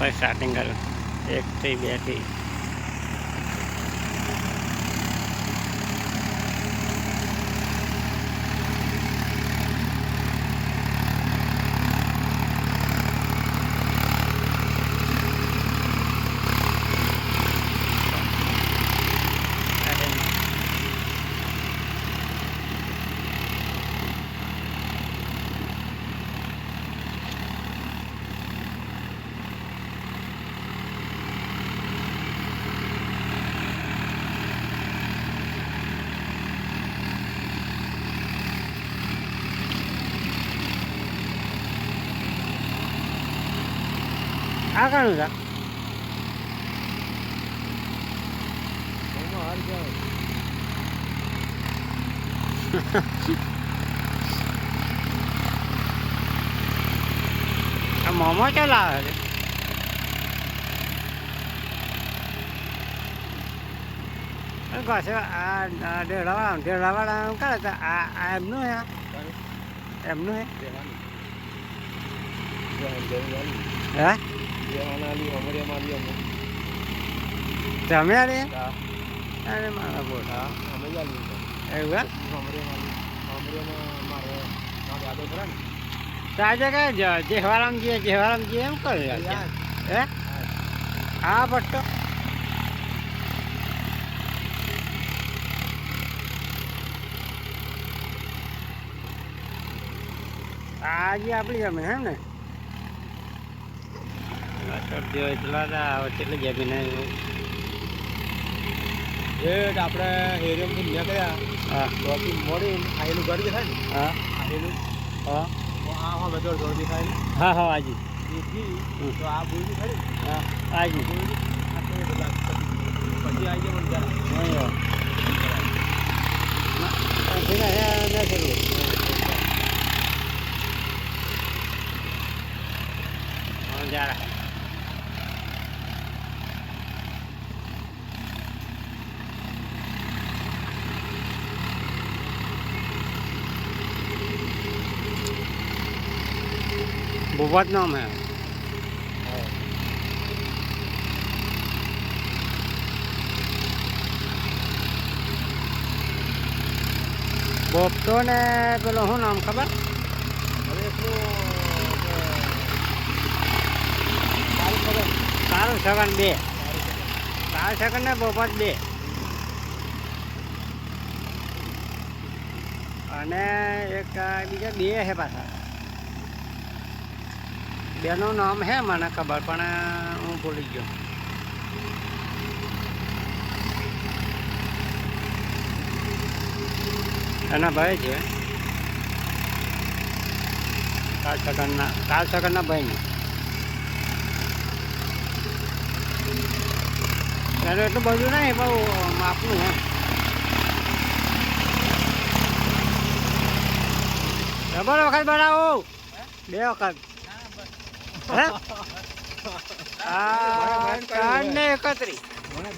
પછી સ્ટાર્ટિંગ કરું 1 થી 2 થી આ કાણું છે આ મોમો ચલાવે છે કશે આ ઢેડાવાળા કરે તો આ એમનું હે એમનું હે હે તમે અરે અરે મારા બોલ એવું આજે કે જેહવારામ જઈએ એમ કરે હે હા પટ્ટો આજે આપણી જમીન હે ને શરદી હોય એટલા કેટલી જમીન આપણે હેરિયમથી નીકળ્યા હા ચોથી મોડી આહેલું ઘર દેખાય ને હા આહેલું હા આ બધો ઘર દેખાય ને હા હા આજી એથી તો આ બોલી ખરી હા આજી બોલી પછી આવી જાય મને જરા बहुत नाम है बोपटो ने पेलो શું નામ ખબર સારું સગન 2 સારું સગન ને બોપટ 2 અને એક બીજા 2 છે પાછા બેનું નામ હે મને ખબર પણ હું ભૂલી ગયો એના ભાઈ છે કાલ સગનના ભાઈની એનું એટલું બધું નહીં બહુ માપનું હે ડબલ વખત બનાવો 2 વખત હે 31